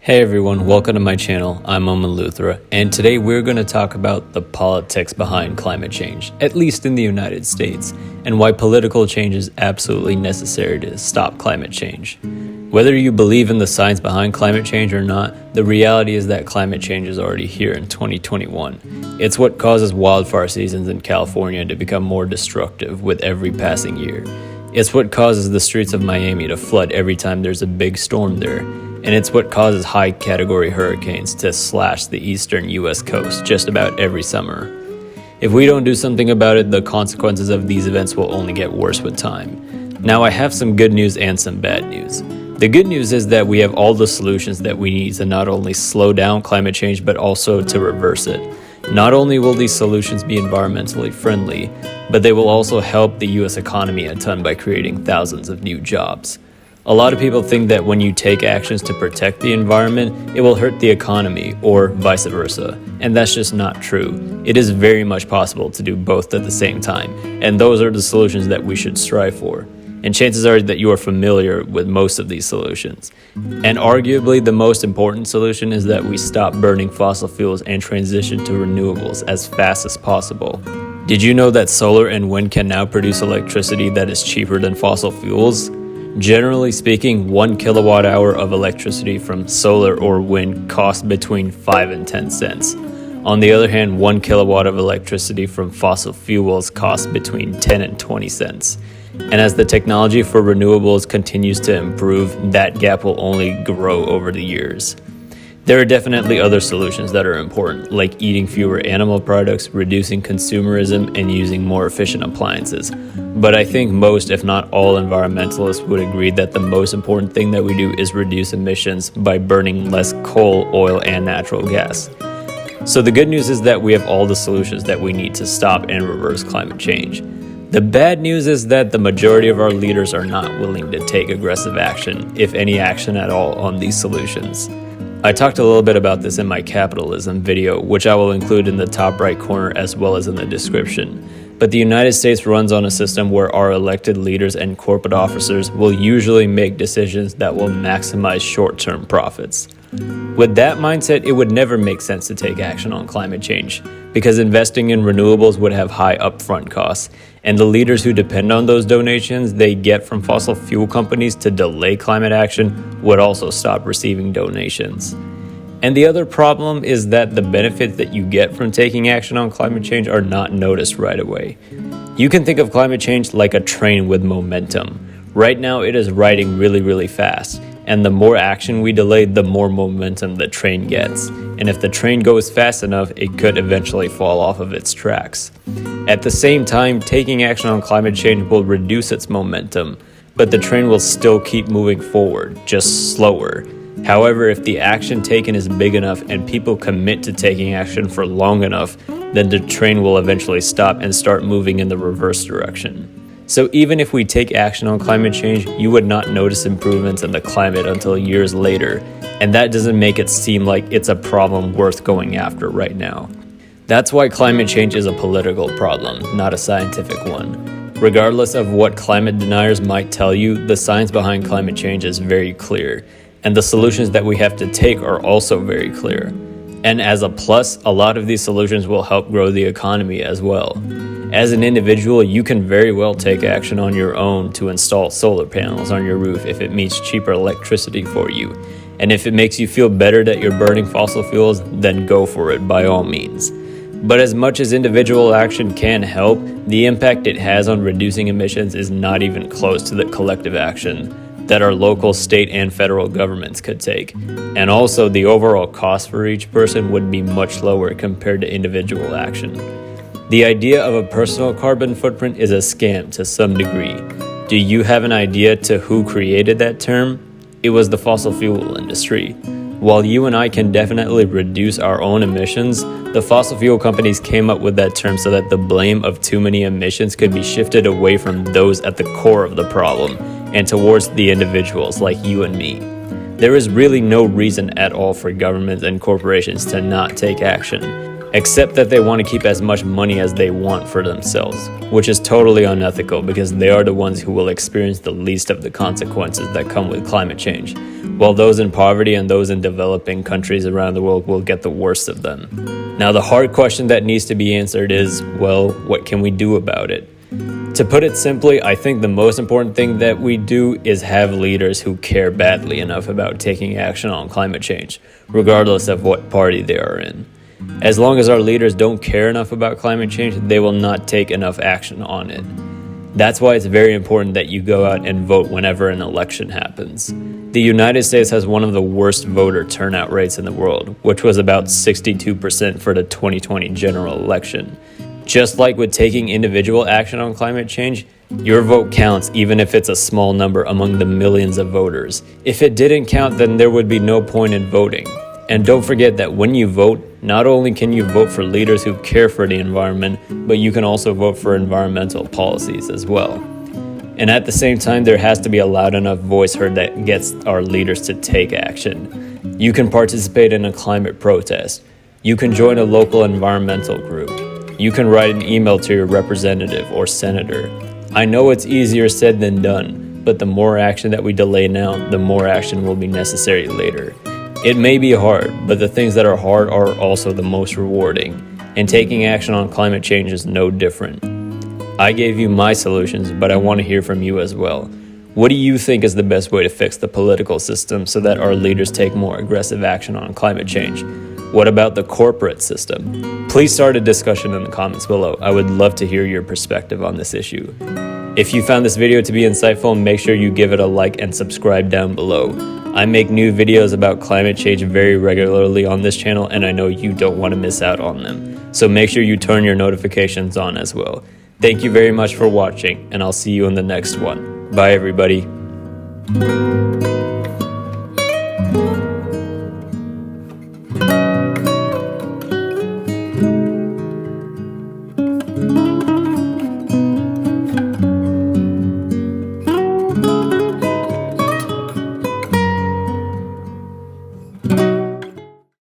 Hey everyone, welcome to my channel. I'm Oman Luthra, and today we're going to talk about the politics behind climate change, at least in the United States, and why political change is absolutely necessary to stop climate change. Whether you believe in the science behind climate change or not, the reality is that climate change is already here in 2021. It's what causes wildfire seasons in California to become more destructive with every passing year. It's what causes the streets of Miami to flood every time there's a big storm there. And it's what causes high-category hurricanes to slash the eastern U.S. coast just about every summer. If we don't do something about it, the consequences of these events will only get worse with time. Now, I have some good news and some bad news. The good news is that we have all the solutions that we need to not only slow down climate change, but also to reverse it. Not only will these solutions be environmentally friendly, but they will also help the U.S. economy a ton by creating thousands of new jobs. A lot of people think that when you take actions to protect the environment, it will hurt the economy, or vice versa. And that's just not true. It is very much possible to do both at the same time, and those are the solutions that we should strive for. And chances are that you are familiar with most of these solutions. And arguably the most important solution is that we stop burning fossil fuels and transition to renewables as fast as possible. Did you know that solar and wind can now produce electricity that is cheaper than fossil fuels? Generally speaking, 1 kilowatt hour of electricity from solar or wind costs between 5 and 10 cents. On the other hand, 1 kilowatt of electricity from fossil fuels costs between 10 and 20 cents. And as the technology for renewables continues to improve, that gap will only grow over the years. There are definitely other solutions that are important, like eating fewer animal products, reducing consumerism, and using more efficient appliances. But I think most, if not all, environmentalists would agree that the most important thing that we do is reduce emissions by burning less coal, oil, and natural gas. So the good news is that we have all the solutions that we need to stop and reverse climate change. The bad news is that the majority of our leaders are not willing to take aggressive action, if any action at all, on these solutions. I talked a little bit about this in my capitalism video, which I will include in the top right corner as well as in the description. But the United States runs on a system where our elected leaders and corporate officers will usually make decisions that will maximize short-term profits. With that mindset, it would never make sense to take action on climate change, because investing in renewables would have high upfront costs, and the leaders who depend on those donations they get from fossil fuel companies to delay climate action would also stop receiving donations. And the other problem is that the benefits that you get from taking action on climate change are not noticed right away. You can think of climate change like a train with momentum. Right now it is riding really fast, and the more action we delay, the more momentum the train gets. And if the train goes fast enough, it could eventually fall off of its tracks. At the same time, taking action on climate change will reduce its momentum, but the train will still keep moving forward, just slower. However, if the action taken is big enough and people commit to taking action for long enough, then the train will eventually stop and start moving in the reverse direction. So even if we take action on climate change, you would not notice improvements in the climate until years later, and that doesn't make it seem like it's a problem worth going after right now. That's why climate change is a political problem, not a scientific one. Regardless of what climate deniers might tell you, the science behind climate change is very clear, and the solutions that we have to take are also very clear. And as a plus, a lot of these solutions will help grow the economy as well. As an individual, you can very well take action on your own to install solar panels on your roof if it means cheaper electricity for you. And if it makes you feel better that you're burning fossil fuels, then go for it by all means. But as much as individual action can help, the impact it has on reducing emissions is not even close to the collective action that our local, state, and federal governments could take. And also, the overall cost for each person would be much lower compared to individual action. The idea of a personal carbon footprint is a scam to some degree. Do you have an idea to who created that term? It was the fossil fuel industry. While you and I can definitely reduce our own emissions, the fossil fuel companies came up with that term so that the blame of too many emissions could be shifted away from those at the core of the problem and towards the individuals like you and me. There is really no reason at all for governments and corporations to not take action, except that they want to keep as much money as they want for themselves, which is totally unethical because they are the ones who will experience the least of the consequences that come with climate change, while those in poverty and those in developing countries around the world will get the worst of them. Now, the hard question that needs to be answered is, well, what can we do about it? To put it simply, I think the most important thing that we do is have leaders who care badly enough about taking action on climate change, regardless of what party they are in. As long as our leaders don't care enough about climate change, they will not take enough action on it. That's why it's very important that you go out and vote whenever an election happens. The United States has one of the worst voter turnout rates in the world, which was about 62% for the 2020 general election. Just like with taking individual action on climate change, your vote counts even if it's a small number among the millions of voters. If it didn't count, then there would be no point in voting. And don't forget that when you vote, not only can you vote for leaders who care for the environment, but you can also vote for environmental policies as well. And at the same time, there has to be a loud enough voice heard that gets our leaders to take action. You can participate in a climate protest. You can join a local environmental group. You can write an email to your representative or senator. I know it's easier said than done, but the more action that we delay now, the more action will be necessary later. It may be hard, but the things that are hard are also the most rewarding, and taking action on climate change is no different. I gave you my solutions, but I want to hear from you as well. What do you think is the best way to fix the political system so that our leaders take more aggressive action on climate change? What about the corporate system? Please start a discussion in the comments below. I would love to hear your perspective on this issue. If you found this video to be insightful, make sure you give it a like and subscribe down below. I make new videos about climate change very regularly on this channel, and I know you don't want to miss out on them. So make sure you turn your notifications on as well. Thank you very much for watching, and I'll see you in the next one. Bye, everybody.